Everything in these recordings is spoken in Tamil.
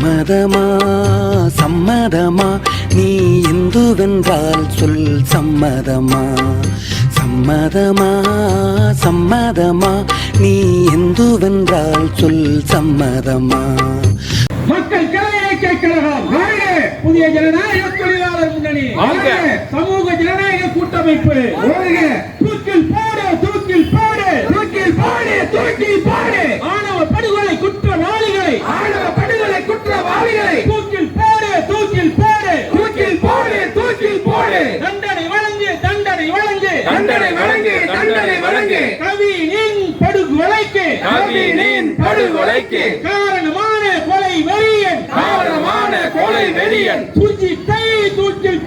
சம்மதமா சம்மதமா நீ இந்துவென்றால் சொல் சம்மதமா சம்மதமா சம்மதமா நீ இந்துவென்றால் சொல் சம்மதமா. மக்கள் ஜனநாயக கழகம் புதிய ஜனநாயக தொழிலாளர் முன்னணி சமூக ஜனநாயக கூட்டமைப்பு தூக்கில் போடு தூக்கில் போடு தூக்கில் போடு தூக்கில் போடு ஆணவ படுகொலை குற்றவாளிகளை தூக்கில் போடு தூக்கில் போடு தூக்கில் போடு தூக்கில் போடு தண்டனை வழங்கு தண்டனை வழங்கு தண்டனை வழங்கு தண்டனை வழங்கு கவினின் படுகொலைக்கு காரணமான கொலை வெறியன் சுர்ஜித்தை தூக்கில்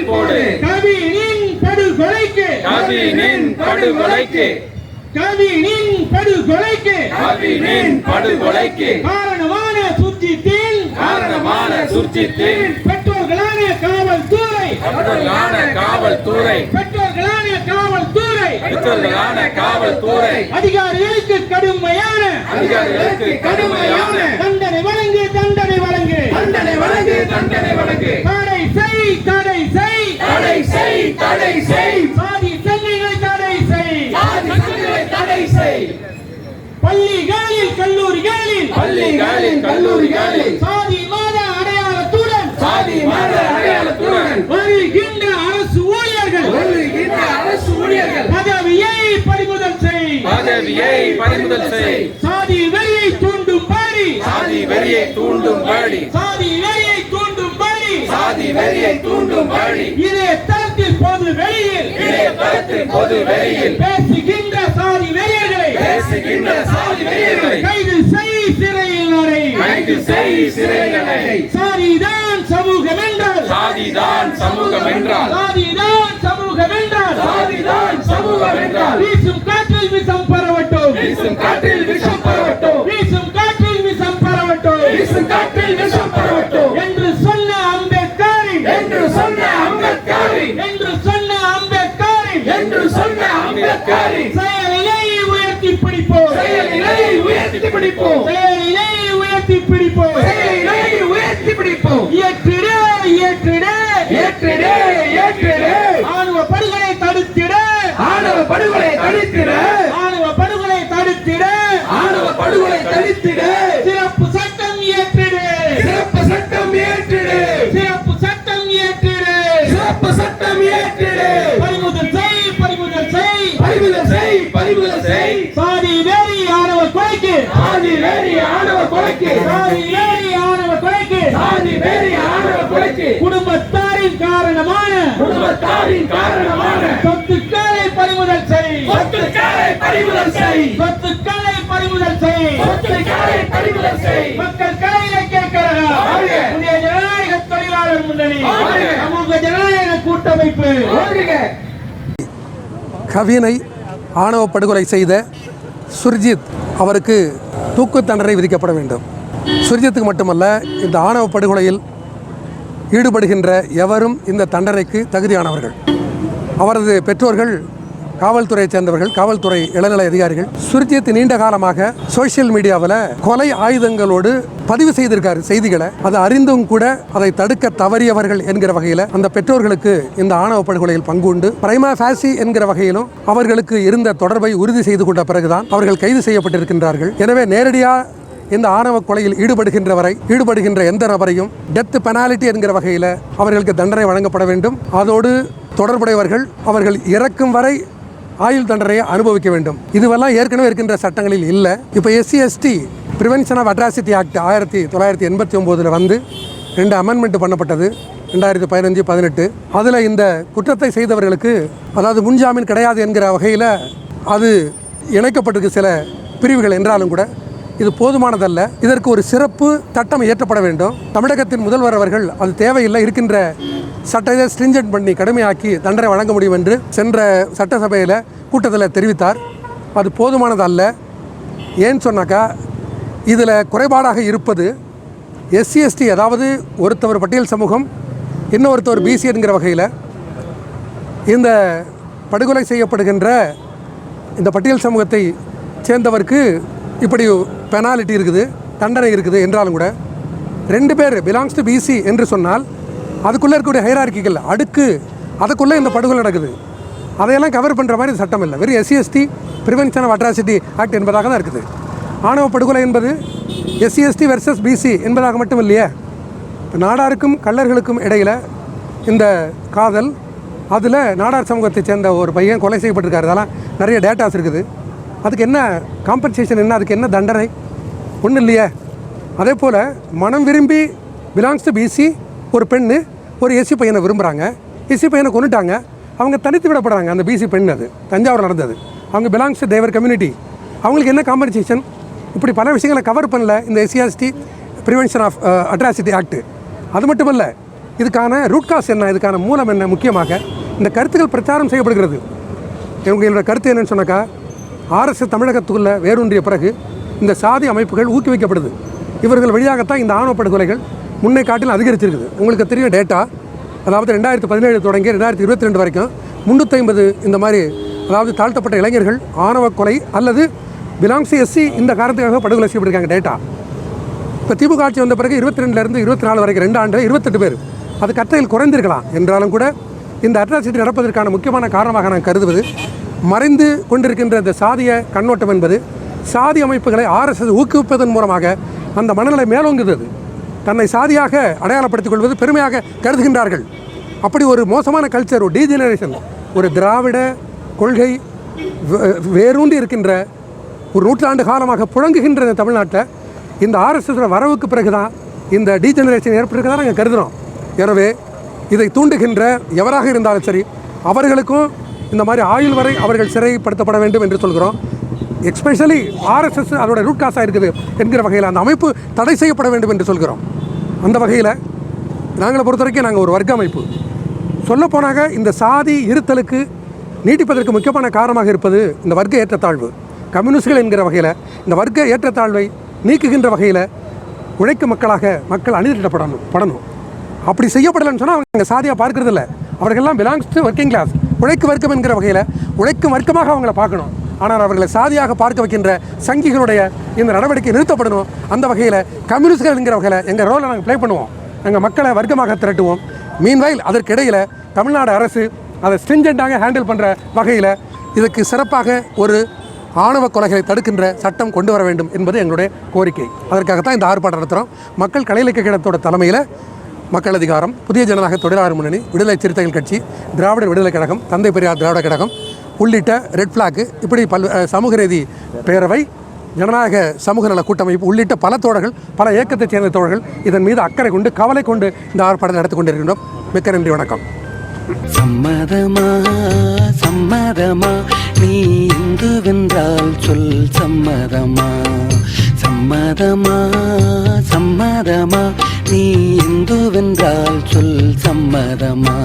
போடு கவினின் படுகொலைக்கு காரணமான சுர்ஜித்தின் பெற்றோர்களான காவல்துறை அதிகாரிகளுக்கு கடுமையான தண்டனை வழங்கு தடை செய் சாதி சங்கிகளை தடை செய் பள்ளிகளில் கல்லூரிகளில் சாதி மத அடையாளத்துடன் வருகின்ற அரசு ஊழியர்கள் பதவியை பறிமுதல் செய் சாதி வெறியை தூண்டும் படி இதே தரத்தில் பொது வெளியில் பேசுகின்ற சாதி வெறியர்களை கைது செய் சிறையில் அறை சாதிதான் சமூகம் என்றால் வீசும் காற்றில் விஷம் பரவட்டும் என்று சொன்ன அம்பேத்கரின் செயலினை உயர்த்தி பிடிப்போம் இயற்றிட ஆணவ படுகொலை தடுத்திட சிறப்பு சட்டம் இயற்றிடு பறிமுதல் செய் சாதி வெறி ஆணவ கொலைக்கு குடும்பத்தாரின் காரணமான சொத்துக்களை பறிமுதல் செய் மக்கள் ஜனநாயக கழகம் புதிய ஜனநாயக தொழிலாளர் முன்னணி சமூக ஜனநாயக கூட்டமைப்பு. கவினை ஆணவ படுகொலை செய்த சுர்ஜித் அவருக்கு தூக்கு தண்டனை விதிக்கப்பட வேண்டும். சுர்ஜித்துக்கு மட்டுமல்ல, இந்த ஆணவ படுகொலையில் ஈடுபடுகின்ற எவரும் இந்த தண்டனைக்கு தகுதியானவர்கள். அவரது பெற்றோர்கள் காவல்துறையை சேர்ந்தவர்கள், காவல்துறை இளநிலை அதிகாரிகள். சுர்ஜித் நீண்ட காலமாக சோசியல் மீடியாவில் கொலை ஆயுதங்களோடு பதிவு செய்திருக்காரு செய்திகளை. அதை அறிந்தும் கூட அதை தடுக்க தவறியவர்கள் என்கிற வகையில் அந்த பெற்றோர்களுக்கு இந்த ஆணவ படுகொலையில் பங்கு உண்டு. பிரைமா ஃபேசி என்கிற வகையிலும் அவர்களுக்கு இருந்த தொடர்பை உறுதி செய்து கொண்ட பிறகுதான் அவர்கள் கைது செய்யப்பட்டிருக்கின்றார்கள். எனவே நேரடியாக இந்த ஆணவ கொலையில் ஈடுபடுகின்ற எந்த நபரையும் டெத் பெனாலிட்டி என்கிற வகையில் அவர்களுக்கு தண்டனை வழங்கப்பட வேண்டும். அதோடு தொடர்புடையவர்கள் அவர்கள் இறக்கும் வரை ஆயுள் தண்டனையை அனுபவிக்க வேண்டும். இதுவெல்லாம் ஏற்கனவே இருக்கின்ற சட்டங்களில் இல்லை. இப்போ SC/ST prevention of atrocity act 1989 வந்து 2 அமெண்ட்மெண்ட் பண்ணப்பட்டது 2015-18. அதில் இந்த குற்றத்தை செய்தவர்களுக்கு அதாவது முன்ஜாமீன் கிடையாது என்கிற வகையில் அது இணைக்கப்பட்டிருக்கு சில பிரிவுகள். என்றாலும் கூட இது போதுமானதல்ல. இதற்கு ஒரு சிறப்பு சட்டம் இயற்றப்பட வேண்டும். தமிழகத்தின் முதல்வர் அவர்கள் அது தேவையில்லை, இருக்கின்ற சட்டத்தை ஸ்ட்ரிஞ்சன்ட் பண்ணி கடுமையாக்கி தண்டனை வழங்க முடியும் என்று சென்ற சட்டசபையில் கூட்டத்தில் தெரிவித்தார். அது போதுமானதல்ல. ஏன்னு சொன்னாக்கா இதில் குறைபாடாக இருப்பது SC/ST, அதாவது ஒருத்தவர் பட்டியல் சமூகம், இன்னொருத்தவர் BC என்கிற வகையில் இந்த படுகொலை செய்யப்படுகின்ற இந்த பட்டியல் சமூகத்தை சேர்ந்தவருக்கு இப்படி பெனாலிட்டி இருக்குது. தண்டனை இருக்குது என்றாலும் கூட 2 பேர் பிலாங்ஸ் டு பிசி என்று சொன்னால் அதுக்குள்ளே இருக்கக்கூடிய ஹைரார்க்கிகள் அடுக்கு, அதுக்குள்ளே இந்த படுகொலை நடக்குது. அதையெல்லாம் கவர் பண்ணுற மாதிரி சட்டம் இல்லை. வெறும் SC/ST prevention of atrocity act என்பதாக தான் இருக்குது. ஆணவ படுகொலை என்பது SC/ST வெர்சஸ் பிசி என்பதாக மட்டும் இல்லையே. நாடாருக்கும் கள்ளர்களுக்கும் இடையில் இந்த காதல், அதில் நாடார் சமூகத்தை சேர்ந்த ஒரு பையன் கொலை செய்யப்பட்டிருக்காரு. அதெல்லாம் நிறைய டேட்டாஸ் இருக்குது. அதுக்கு என்ன காம்பன்சேஷன், என்ன அதுக்கு என்ன தண்டனை, ஒன்றும் இல்லையே. அதே போல் மனம் விரும்பி பிலாங்ஸ் டு பிசி ஒரு பெண்ணு ஒரு SC பையனை விரும்புகிறாங்க, SC பையனை கொண்டுட்டாங்க, அவங்க தனித்து விடப்படுறாங்க. அந்த பிசி பெண், அது தஞ்சாவூர் நடந்தது. அவங்க பிலாங்ஸ் டு தேவர் கம்யூனிட்டி, அவங்களுக்கு என்ன காம்பன்சேஷன், இப்படி பல விஷயங்களை கவர் பண்ணல இந்த SC/ST prevention of atrocity act. அது மட்டும் இல்லை, இதுக்கான ரூட் காஸ் என்ன, இதுக்கான மூலம் என்ன, முக்கியமாக இந்த கருத்துக்கள் பிரச்சாரம் செய்யப்படுகிறது. என்னோட கருத்து என்னன்னு சொன்னாக்கா, RSS தமிழகத்துக்குள்ளே வேரூன்றிய பிறகு இந்த சாதி அமைப்புகள் ஊக்குவிக்கப்படுது. இவர்கள் வழியாகத்தான் இந்த ஆணவ படுகொலைகள் முன்னை காட்டிலும் அதிகரிச்சிருக்குது. உங்களுக்கு தெரியும் டேட்டா, அதாவது 2017 தொடங்கி 2022 வரைக்கும் 350 இந்த மாதிரி, அதாவது தாழ்த்தப்பட்ட இளைஞர்கள் ஆணவ கொலை அல்லது பிலாங்ஸ் SC இந்த காரணத்துக்காக படுகொலை செய்யப்பட்டிருக்காங்க டேட்டா. இப்போ திமுக ஆட்சி வந்த பிறகு 22லேருந்து 24 வரைக்கும் 2 ஆண்டு 28 பேர். அது கட்டையில் குறைந்திருக்கலாம். என்றாலும் கூட இந்த அட்ராசிட்டி நடப்பதற்கான முக்கியமான காரணமாக நான் கருதுவது, மறைந்து கொண்டிருக்கின்ற இந்த சாதிய கண்ணோட்டம் என்பது சாதி அமைப்புகளை RSS ஊக்குவிப்பதன் மூலமாக அந்த மனநிலை மேலோங்குது. தன்னை சாதியாக அடையாளப்படுத்திக் கொள்வது பெருமையாக கருதுகின்றார்கள். அப்படி ஒரு மோசமான கல்ச்சர், ஒரு டீஜெனரேஷன், ஒரு திராவிட கொள்கை வேரூன்றி இருக்கின்ற ஒரு 100 ஆண்டு காலமாக புழங்குகின்ற இந்த தமிழ்நாட்டில் இந்த RSS வரவுக்கு பிறகு தான் இந்த டீஜெனரேஷன் ஏற்பட்டிருக்கதான் நாங்கள் கருதுகிறோம். எனவே இதை தூண்டுகின்ற எவராக இருந்தாலும் சரி, அவர்களுக்கும் இந்த மாதிரி ஆயுள் வரை அவர்கள் சிறைப்படுத்தப்பட வேண்டும் என்று சொல்கிறோம். எஸ்பெஷலி RSS அதோட ரூட் காசாக இருக்குது என்கிற வகையில் அந்த அமைப்பு தடை செய்யப்பட வேண்டும் என்று சொல்கிறோம். அந்த வகையில் நாங்களை பொறுத்த வரைக்கும் நாங்கள் ஒரு வர்க்க அமைப்பு. சொல்லப்போனாக இந்த சாதி இருத்தலுக்கு நீட்டிப்பதற்கு முக்கியமான காரணமாக இருப்பது இந்த வர்க்க ஏற்றத்தாழ்வு. கம்யூனிஸ்டுகள் என்கிற வகையில் இந்த வர்க்க ஏற்றத்தாழ்வை நீக்குகின்ற வகையில் உழைக்கும் மக்களாக மக்கள் அணிதிரட்டப்படணும். அப்படி செய்யப்படலைன்னு சொன்னால் அவங்க சாதியாக பார்க்கறது இல்லை. அவர்களெல்லாம் பிலாங்ஸ் டு ஒர்க்கிங் கிளாஸ், உழைக்கும் வர்க்கம் என்கிற வகையில் உழைக்கும் வர்க்கமாக அவங்கள பார்க்கணும். ஆனால் அவர்களை சாதியாக பார்க்க வைக்கின்ற சங்கிகளுடைய இந்த நடவடிக்கை நிறுத்தப்படணும். அந்த வகையில் கம்யூனிஸ்டுகள் என்கிற வகையில் எங்கள் ரோலை நாங்கள் ப்ளே பண்ணுவோம். எங்கள் மக்களை வர்க்கமாக திரட்டுவோம். மீன்வைல் அதற்கிடையில் தமிழ்நாடு அரசு அதை ஸ்ட்ரிஞ்சென்ட்டாக ஹேண்டில் பண்ணுற வகையில் இதுக்கு சிறப்பாக ஒரு ஆணவ கொலைகளை தடுக்கின்ற சட்டம் கொண்டு வர வேண்டும் என்பது எங்களுடைய கோரிக்கை. அதற்காகத்தான் இந்த ஆர்ப்பாட்டம் நடத்துகிறோம். மக்கள் கலை இலக்கிய கழகத்தோட தலைமையில் மக்கள் அதிகாரம், புதிய ஜனநாயக தொழிலாளர் முன்னணி, விடுதலை சிறுத்தைகள் கட்சி, திராவிடர் விடுதலை கழகம், தந்தை பெரியார் திராவிட கழகம் உள்ளிட்ட ரெட் ஃப்ளாக், இப்படி சமூக நீதி பேரவை, ஜனநாயக சமூக நல கூட்டமைப்பு உள்ளிட்ட பல தோழர்கள், பல இயக்கத்தைச் சேர்ந்த தோழர்கள் இதன் மீது அக்கறை கொண்டு, கவலை கொண்டு இந்த ஆர்ப்பாட்டம் நடத்தி கொண்டிருக்கின்றோம். மிக்க நன்றி, வணக்கம். சம்மதமா சம்மதமா நீ இந்துவென்றால் சொல் சம்மதமா, சம்மதமா சம்மதமா நீ இந்துவென்றால் சொல் சம்மதமா.